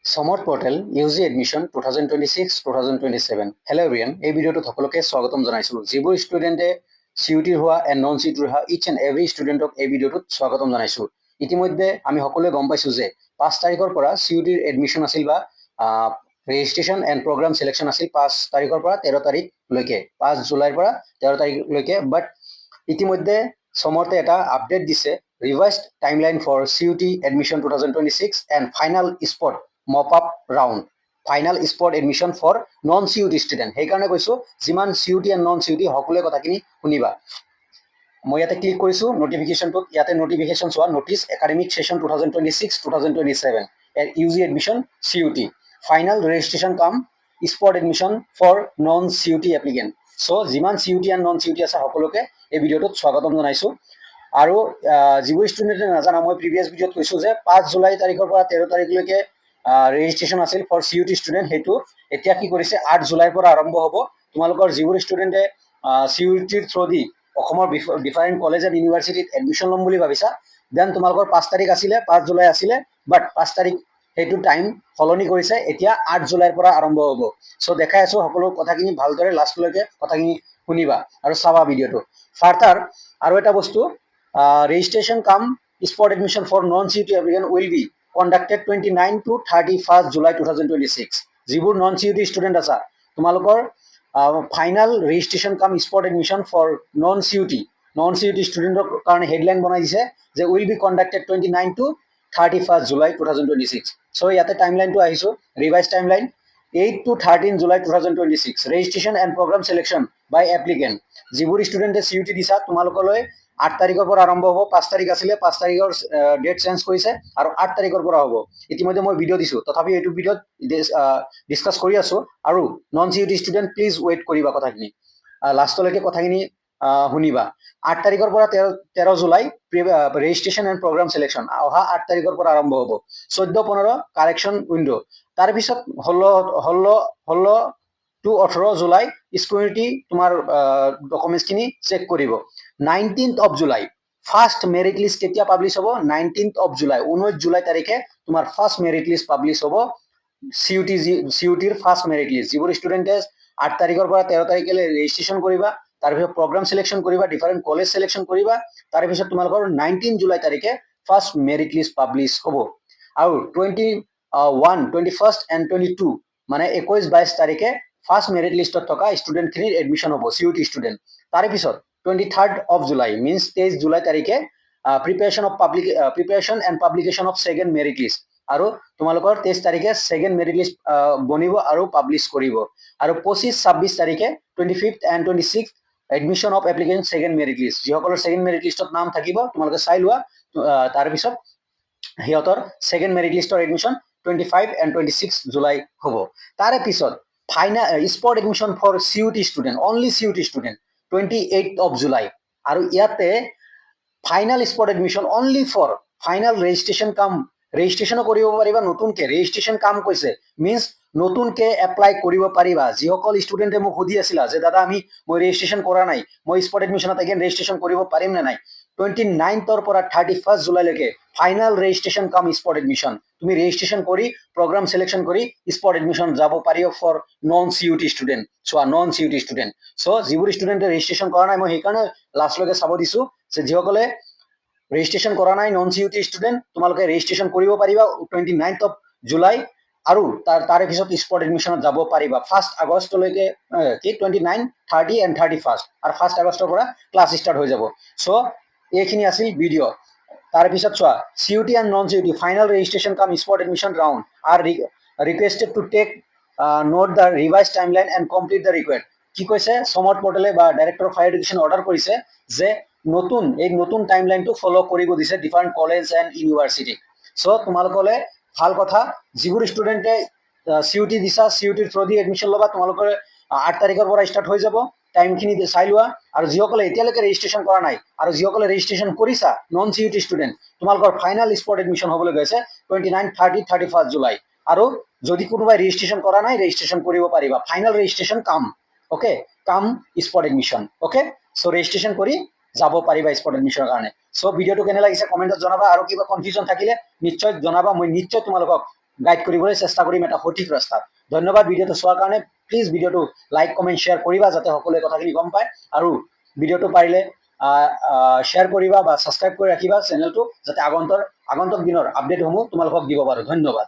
সমৰ্থ portal UG admission 2026-2027 hello' everyone. এই ভিডিঅ'টোত সকলোকে স্বাগতম জনাইছোঁ। যিবোৰ ষ্টুডেণ্টে CUT হোৱা এণ্ড নন CUT হোৱা ইচ এণ্ড এভৰি ষ্টুডেণ্টক এই ভিডিঅ'টোত স্বাগতম জনাইছোঁ। ইতিমধ্যে আমি সকলোৱে গম পাইছোঁ যে 5 তাৰিখৰ পৰা CUTৰ এডমিশ্যন আছিল বা ৰেজিষ্ট্ৰেশ্যন এণ্ড প্ৰগ্ৰাম চিলেকশ্যন আছিল 5 তাৰিখৰ পৰা 13 তাৰিখলৈকে, 5 জুলাইৰ পৰা 13 তাৰিখলৈকে। বাট ইতিমধ্যে সমৰ্থে এটা আপডেট দিছে, revised timeline for CUT admission 2026 and final spot mop up round, final spot admission for non CUT student. সেইকাৰণে কৈছোঁ যিমান CUT এণ্ড নন CUT সকলোৱে কথাখিনি শুনিবা। মই ইয়াতে ক্লিক কৰিছোঁ নটিফিকেশ্যনটোত। ইয়াতে নটিফিকেশ্যন চোৱা, notice academic session 2026-2027 UG admission CUT final registration cum spot admission for non CUT applicant. So' যিমান CUT এণ্ড নন CUT আছে সকলোকে এই ভিডিঅ'টোত স্বাগতম জনাইছোঁ। আৰু যিবোৰ ষ্টুডেণ্টে নাজানা, মই প্ৰিভিয়াছ ভিডিঅ'ত কৈছোঁ যে 5 জুলাই তাৰিখৰ পৰা 13 তাৰিখলৈকে ৰেজিষ্ট্ৰেশ্যন আছিল ফৰ CUT ষ্টুডেণ্ট। সেইটো এতিয়া কি কৰিছে, 8 জুলাইৰ পৰা আৰম্ভ হ'ব। তোমালোকৰ যিবোৰ ষ্টুডেণ্টে CUTৰ থ্ৰুদি অসমৰ ডিফাৰেণ্ট কলেজ এণ্ড ইউনিভাৰ্চিটিত এডমিশ্যন ল'ম বুলি ভাবিছা, দেন তোমালোকৰ 5 তাৰিখ আছিলে, 5 জুলাই আছিলে, বাট 5 তাৰিখ সেইটো টাইম সলনি কৰিছে, এতিয়া 8 জুলাইৰ পৰা আৰম্ভ হ'ব। চ' দেখাই আছোঁ সকলো কথাখিনি ভালদৰে লাষ্টলৈকে কথাখিনি শুনিবা আৰু চাবা ভিডিঅ'টো। ফাৰ্দাৰ আৰু এটা বস্তু, registration cum spot admission for non CUT applicant will be conducted 29 to 31 July 2026। যিবোৰ নন CUT ষ্টুডেণ্ট আছা, তোমালোকৰ final registration cum spot admission for non CUT ষ্টুডেণ্টৰ কাৰণে হেডলাইন বনাই দিছে যে will be conducted 29 to 31 July 2026। So' ইয়াতে টাইমলাইনটো আহিছোঁ, revise timeline 8 to 13 July 2026 registration and programme selection by applicant. যিবোৰ ষ্টুডেণ্টে CUT দিছা, তোমালোকলৈ 8 তাৰিখৰ পৰা আৰম্ভ হ'ব। 5 তাৰিখ আছিলে, 5 তাৰিখৰ ডেট চেঞ্জ কৰিছে আৰু 8 তাৰিখৰ পৰা হ'ব। ইতিমধ্যে মই ভিডিঅ' দিছোঁ, তথাপি এইটো ভিডিঅ'ত ডিছকাছ কৰি আছোঁ। আৰু non CUT student please wait কৰিবা, কথাখিনি লাষ্টলৈকে কথাখিনি শুনিবা। 8 তাৰিখৰ পৰা 13 July registration and programme selection অহা 8 তাৰিখৰ পৰা আৰম্ভ হ'ব। 14-15 কাৰেকশ্যন উইণ্ড'। তাৰপিছত 16 to 18 জুলাই স্কুইনিটি তোমাৰ ডকুমেণ্টছখিনি চেক কৰিব। 19th of July first merit list কেতিয়া পাব্লিছ হ'ব? 19th of জুলাই, 19 জুলাই তাৰিখে তোমাৰ ফাৰ্ষ্ট মেৰিট লিষ্ট পাব্লিছ হ'ব। CUTৰ ফাৰ্ষ্ট মেৰিট লিষ্ট। যিবোৰ ষ্টুডেণ্টে 8 তাৰিখৰ পৰা 13 তাৰিখলৈ ৰেজিষ্ট্ৰেশ্যন কৰিবা, তাৰপিছত প্ৰগ্ৰাম চিলেকশ্যন কৰিবা, ডিফাৰেণ্ট কলেজ চিলেকশ্যন কৰিবা, তাৰপিছত তোমালোকৰ 19 জুলাই তাৰিখে ফাৰ্ষ্ট মেৰিট লিষ্ট পাব্লিছ হ'ব। আৰু 21st and 22 মানে 21-22 তাৰিখে ফাৰ্ষ্ট মেৰিট লিষ্টত থকা ষ্টুডেণ্টখিনিৰ এডমিশ্যন হ'ব, CUT ষ্টুডেণ্ট। তাৰপিছত 23rd of July means 23 July তাৰিখে preparation and publication of second merit list. আৰু তোমালোকৰ 23 তাৰিখে ছেকেণ্ড মেৰিট লিষ্ট বনিব আৰু পাব্লিছ কৰিব। আৰু 25-26 তাৰিখে 25th and 26th admission of applicant second merit list. যিসকলৰ ছেকেণ্ড মেৰিট লিষ্টত নাম থাকিব তোমালোকে চাই লোৱা। তাৰপিছত সিহঁতৰ ছেকেণ্ড মেৰিট লিষ্টৰ এডমিশ্যন 25 and 26 জুলাই হ'ব। তাৰে পিছত final spot admission for CUT student, only CUT student 28th of July. আৰু ইয়াতে final spot admission only for final ৰেজিষ্ট্ৰেশ্যনো কৰিব পাৰিবা। নতুনকৈ ৰেজিষ্ট্ৰেশ্যন কাম কৈছে মিনছ নতুনকৈ এপ্লাই কৰিব পাৰিবা। যিসকল ষ্টুডেণ্টে মোক সুধি আছিলা যে দাদা মই ৰেজিষ্ট্ৰেশ্যন কৰা নাই, মই স্পট এডমিশ্যনত এগেইন ৰেজিষ্ট্ৰেশ্যন কৰিব পাৰিম নে নাই, 29th পৰা 31st জুলাইলৈকে final registration cum spot admission. তুমি ৰেজিষ্ট্ৰেশ্যন কৰি প্ৰগ্ৰাম চিলেকশ্যন কৰি স্পট এডমিশ্যন যাব পাৰিব ফৰ নন CUT ষ্টুডেণ্ট। চোৱা, নন CUT ষ্টুডেণ্ট। চ' যিবোৰ ষ্টুডেণ্টে ৰেজিষ্ট্ৰেশ্যন কৰা নাই, মই সেইকাৰণে লাষ্টলৈকে চাব দিছোঁ যে যিসকলে ৰেজিষ্ট্ৰেশ্যন কৰা নাই নন CUT ষ্টুডেণ্ট, তোমালোকে ৰেজিষ্ট্ৰেশ্যন কৰিব পাৰিবা 29th of জুলাই। আৰু তাৰে পিছত স্পট এডমিশ্যনত যাব পাৰিবা 1st আগষ্টলৈকে, 29, 30 and 31st। আৰু 1st আগষ্টৰ পৰা ক্লাছ ষ্টাৰ্ট হৈ যাব। চ' এইখিনি আছিল ভিডিঅ'। তাৰপিছত চোৱা, CUT and non CUT final registration cum spot admission round are requested to take note the revise timeline and complete the required. কি কৈছে, সমৰ্থ পৰ্টেলে বা director of higher education order কৰিছে যে নতুন টাইমলাইনটো ফ'ল' কৰিব দিছে different college and university. So' তোমালোকলে ভাল কথা, যিবোৰ ষ্টুডেণ্টে CUT দিছা, CUTৰ থ্ৰুদি এডমিশ্যন ল'বা, তোমালোকৰ 8 তাৰিখৰ পৰা ষ্টাৰ্ট হৈ যাব। টাইমখিনি চাই লোৱা। আৰু যিসকলে এতিয়ালৈকে ৰেজিষ্ট্ৰেশ্যন কৰা নাই আৰু যিসকলে ৰেজিষ্ট্ৰেশ্যন কৰিছা নন CUT ষ্টুডেণ্ট, তোমালোকৰ ফাইনেল স্পট এডমিশ্যন হ'বলৈ গৈছে 29, 30, 31st জুলাই। আৰু যদি কোনোবাই ৰেজিষ্ট্ৰেশ্যন কৰা নাই, ৰেজিষ্ট্ৰেশ্যন কৰিব পাৰিবা। Final registration cum spot admission. চ' ৰেজিষ্ট্ৰেশ্যন কৰি যাব পাৰিবা স্পট এডমিশ্যনৰ কাৰণে। চ' ভিডিঅ'টো কেনে লাগিছে কমেণ্টত জনাবা। আৰু কিবা কনফিউজন থাকিলে নিশ্চয় জনাবা, মই নিশ্চয় তোমালোকক গাইড কৰিবলৈ চেষ্টা কৰিম এটা সঠিক ৰাস্তাত। ধন্যবাদ ভিডিঅ'টো চোৱাৰ কাৰণে। প্লিজ ভিডিঅ'টো লাইক কমেণ্ট শ্বেয়াৰ কৰিবা যাতে সকলোৱে কথাখিনি গম পায়, আৰু ভিডিঅ'টো পাৰিলে শ্বেয়াৰ কৰিবা বা ছাবস্ক্ৰাইব কৰি ৰাখিবা চেনেলটো, যাতে আগন্তুক দিনৰ আপডেটসমূহ তোমালোকক দিব পাৰোঁ। ধন্যবাদ।